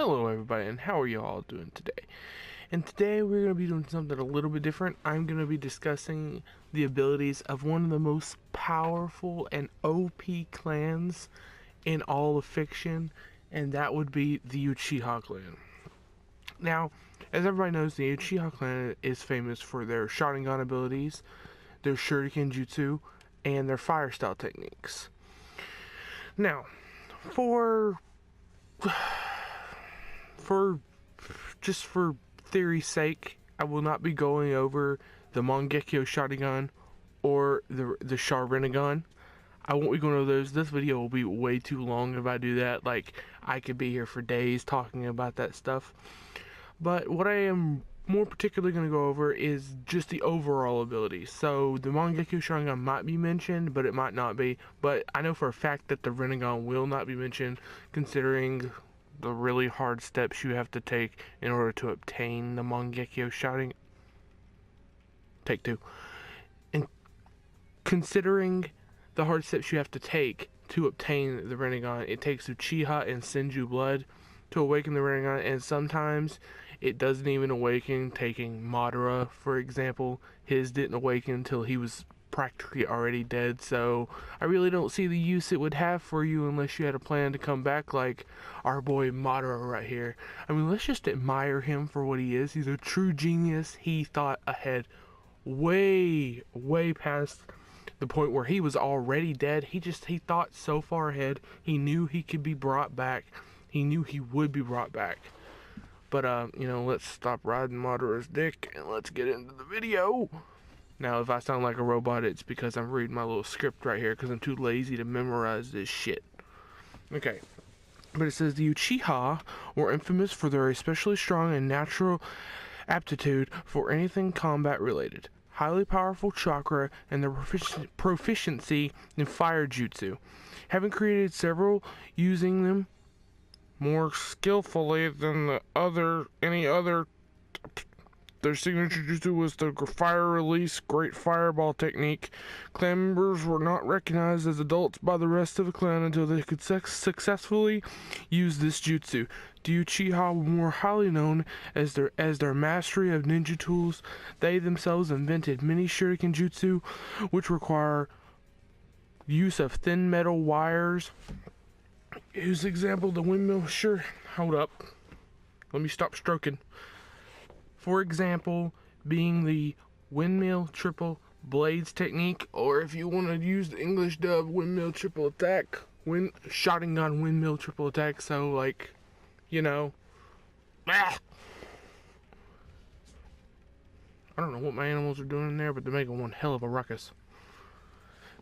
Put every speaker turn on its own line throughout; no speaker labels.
Hello everybody, and how are you all doing today? And today we're going to be doing something a little bit different. I'm going to be discussing the abilities of one of the most powerful and OP clans in all of fiction, and that would be the UCHIHA Clan. Now, as everybody knows, the UCHIHA Clan is famous for their Sharingan abilities, their Shuriken Jutsu, and their fire style techniques. Now, for theory's sake, I will not be going over the Mangekyo Sharingan or the Sharingan. I won't be going over those. This video will be way too long if I do that. Like, I could be here for days talking about that stuff. But what I am more particularly going to go over is just the overall abilities. So the Mangekyo Sharingan might be mentioned, but it might not be. But I know for a fact that the Rinnegan will not be mentioned, considering the really hard steps you have to take in order to obtain the Mangekyo Sharingan. Take two. And considering the hard steps you have to take to obtain the Rinnegan, it takes Uchiha and Senju blood to awaken the Rinnegan, and sometimes it doesn't even awaken. Taking Madara, for example, his didn't awaken until he was practically already dead, so I really don't see the use it would have for you unless you had a plan to come back like our boy Madara right here. I mean, let's just admire him for what he is. He's a true genius. He thought ahead way past the point where he was already dead. He thought so far ahead. He knew he could be brought back. He knew he would be brought back. But let's stop riding Madara's dick and let's get into the video. Now, if I sound like a robot, it's because I'm reading my little script right here because I'm too lazy to memorize this shit. Okay. But it says the Uchiha were infamous for their especially strong and natural aptitude for anything combat related, highly powerful chakra, and their proficiency in fire jutsu, having created several using them more skillfully than any other. Their signature jutsu was the fire release great fireball technique. Clan members were not recognized as adults by the rest of the clan until they could successfully use this jutsu. The Uchiha were more highly known as their mastery of ninja tools. They themselves invented many shuriken jutsu, which require use of thin metal wires. Here's an example, the windmill. Sure, hold up. Let me stop stroking. For example, being the windmill triple blades technique, or if you want to use the English dub, windmill triple attack, Sharingan windmill triple attack. So, like, I don't know what my animals are doing in there, but they're making one hell of a ruckus.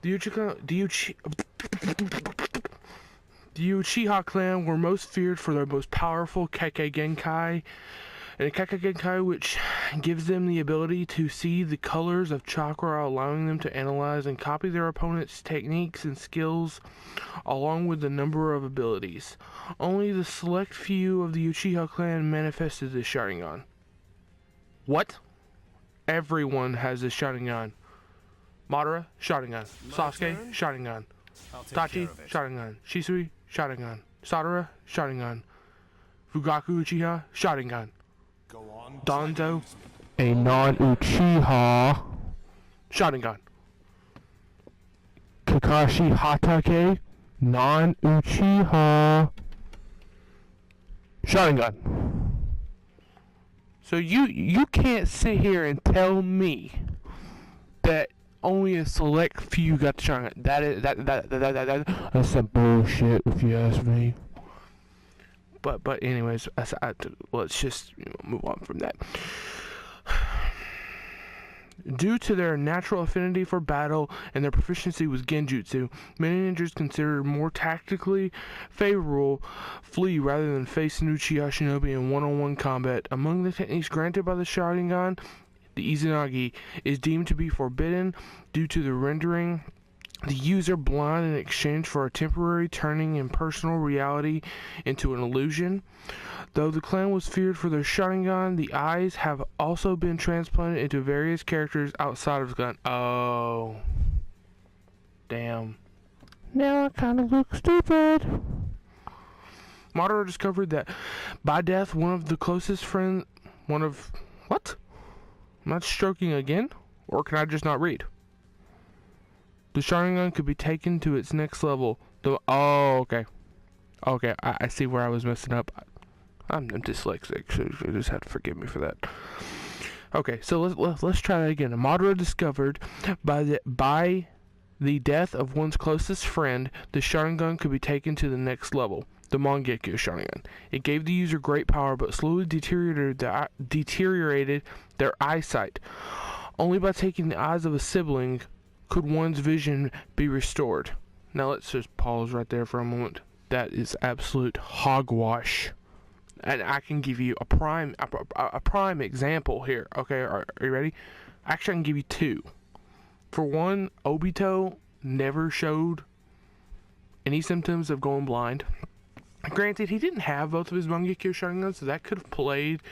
The Uchiha clan were most feared for their most powerful Kekkei Genkai, and Kekkei Genkai, which gives them the ability to see the colors of chakra, allowing them to analyze and copy their opponent's techniques and skills, along with a number of abilities. Only the select few of the Uchiha clan manifested this Sharingan. What? Everyone has this Sharingan. Madara, Sharingan. Sasuke, Sharingan. Itachi, Sharingan. Shisui, Sharingan. Sadara, Sharingan. Fugaku Uchiha, Sharingan. Danzo, a non-Uchiha, Sharingan. Kakashi Hatake, non-Uchiha, Sharingan. So you can't sit here and tell me that only a select few got the Sharingan. That's some bullshit if you ask me. But anyways, let's just move on from that. Due to their natural affinity for battle and their proficiency with genjutsu, many ninjas considered more tactically favorable flee rather than face an Uchiha shinobi in one-on-one combat. Among the techniques granted by the Sharingan, the Izanagi is deemed to be forbidden due to the rendering the user blind in exchange for a temporary turning impersonal reality into an illusion. Though the clan was feared for their Sharingan, the eyes have also been transplanted into various characters outside of the clan. Oh. Damn. Now I kind of look stupid. Madara discovered that by death, one of the closest friends, what? Am I stroking again? Or can I just not read? The Sharingan could be taken to its next level. Oh, okay. Okay, I see where I was messing up. I'm dyslexic, so you just have to forgive me for that. Okay, so let's try that again. Madara discovered by the death of one's closest friend, the Sharingan could be taken to the next level, the Mangekyo Sharingan. It gave the user great power, but slowly deteriorated their eyesight. Only by taking the eyes of a sibling could one's vision be restored. Now let's just pause right there for a moment. That is absolute hogwash. And I can give you a prime example here. Okay, are you ready? Actually, I can give you two. For one, Obito never showed any symptoms of going blind. Granted, he didn't have both of his Mangekyo Sharingan, so that could have played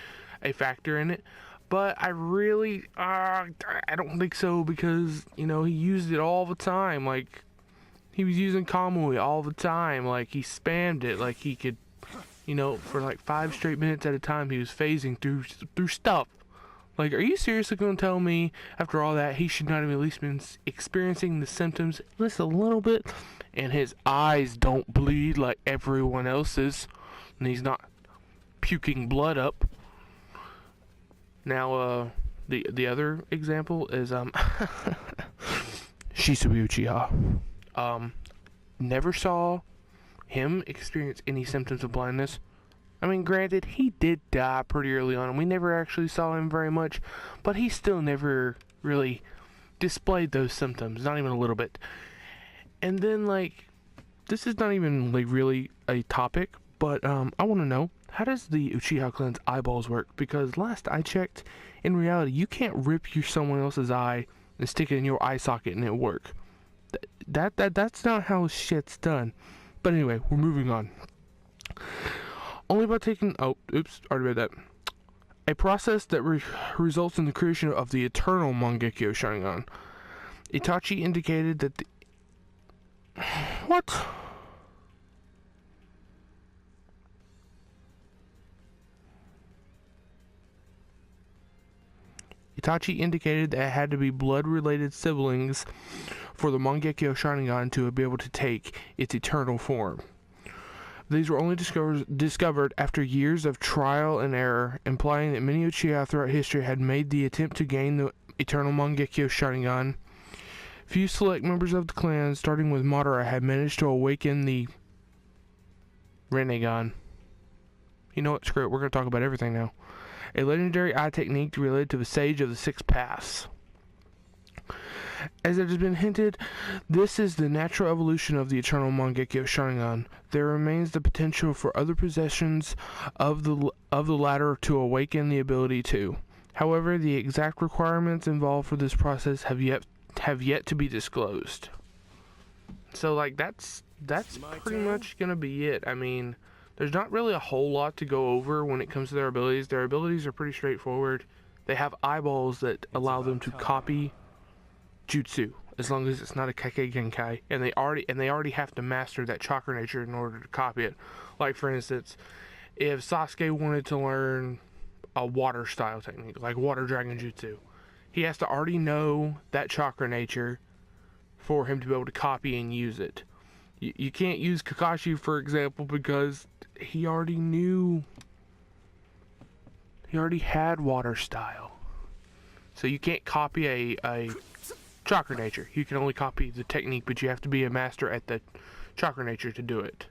a factor in it. But I really, I don't think so, because, you know, he used it all the time. Like, he was using Kamui all the time. Like, he spammed it. Like, he could, you know, for like 5 straight minutes at a time, he was phasing through stuff. Like, are you seriously going to tell me, after all that, he should not have at least been experiencing the symptoms just a little bit, and his eyes don't bleed like everyone else's, and he's not puking blood up? Now, the other example is, Shizuyu Uchiha. Never saw him experience any symptoms of blindness. I mean, granted, he did die pretty early on, and we never actually saw him very much, but he still never really displayed those symptoms, not even a little bit. And then, like, this is not even, like, really a topic, but, I want to know, how does the Uchiha Clan's eyeballs work? Because last I checked, in reality, you can't rip someone else's eye and stick it in your eye socket and it'll work. That's not how shit's done. But anyway, we're moving on. Only by taking... Oh, oops, already read that. A process that results in the creation of the eternal Mangekyo Sharingan. Itachi indicated that the... What? Itachi indicated that it had to be blood-related siblings for the Mangekyo Sharingan to be able to take its eternal form. These were only discovered after years of trial and error, implying that many Uchiha throughout history had made the attempt to gain the eternal Mangekyo Sharingan. Few select members of the clan, starting with Madara, had managed to awaken the Rinnegan. You know what? Screw it. We're going to talk about everything now. A legendary eye technique related to the Sage of the Six Paths. As it has been hinted, this is the natural evolution of the eternal Mangekyo Sharingan. There remains the potential for other possessions of the latter to awaken the ability to. However, the exact requirements involved for this process have yet to be disclosed. So, like, that's pretty much gonna be it. I mean, there's not really a whole lot to go over when it comes to their abilities. Their abilities are pretty straightforward. They have eyeballs that allow them to copy jutsu, as long as it's not a Kekkei Genkai, and they already have to master that chakra nature in order to copy it. Like, for instance, if Sasuke wanted to learn a water style technique, like water dragon jutsu, he has to already know that chakra nature for him to be able to copy and use it. You can't use Kakashi, for example, because he already had water style. So you can't copy a chakra nature. You can only copy the technique, but you have to be a master at the chakra nature to do it.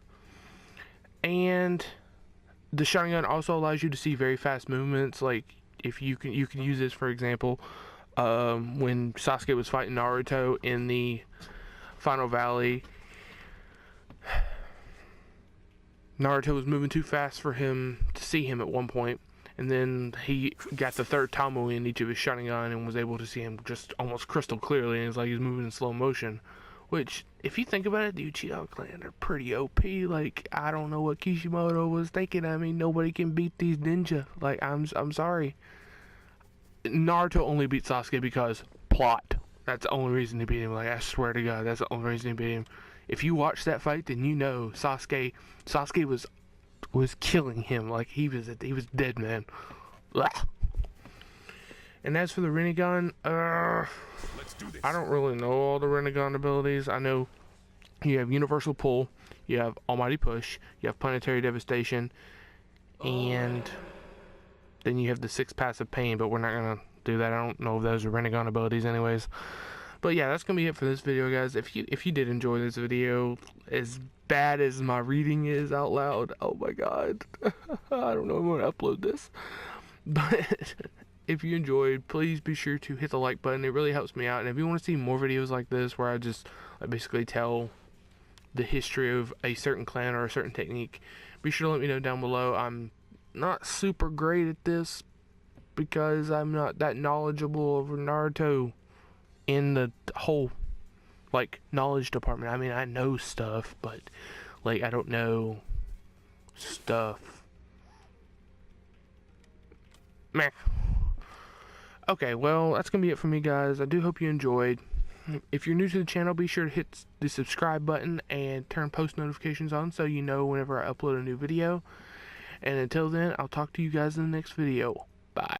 And the Sharingan also allows you to see very fast movements. Like, if you can use this, for example, when Sasuke was fighting Naruto in the Final Valley, Naruto was moving too fast for him to see him at one point, and then he got the third Tamui in each of his Sharingan and was able to see him just almost crystal clearly, and it's like he's moving in slow motion. Which, if you think about it, the Uchiha Clan are pretty OP. Like, I don't know what Kishimoto was thinking. I mean, nobody can beat these ninja. Like, I'm sorry. Naruto only beat Sasuke because plot. That's the only reason he beat him. Like, I swear to God, that's the only reason he beat him. If you watch that fight, then you know Sasuke was was killing him. Like, he was dead, man. Blah. And as for the Rinnegan, I don't really know all the Rinnegan abilities. I know you have Universal Pull, you have Almighty Push, you have Planetary Devastation, and then you have the 6 Passive Pain, but we're not going to do that. I don't know if those are Rinnegan abilities anyways. But yeah, that's going to be it for this video, guys. If you did enjoy this video, as bad as my reading is out loud, oh my god. I don't know if I'm going to upload this. But if you enjoyed, please be sure to hit the like button. It really helps me out. And if you want to see more videos like this, where I just basically tell the history of a certain clan or a certain technique, be sure to let me know down below. I'm not super great at this because I'm not that knowledgeable over Naruto in the whole like knowledge department. I mean, I know stuff, but like I don't know stuff. Meh. Okay, well, that's gonna be it for me, guys. I do hope you enjoyed. If you're new to the channel, be sure to hit the subscribe button and turn post notifications on so you know whenever I upload a new video. And until then, I'll talk to you guys in the next video. Bye.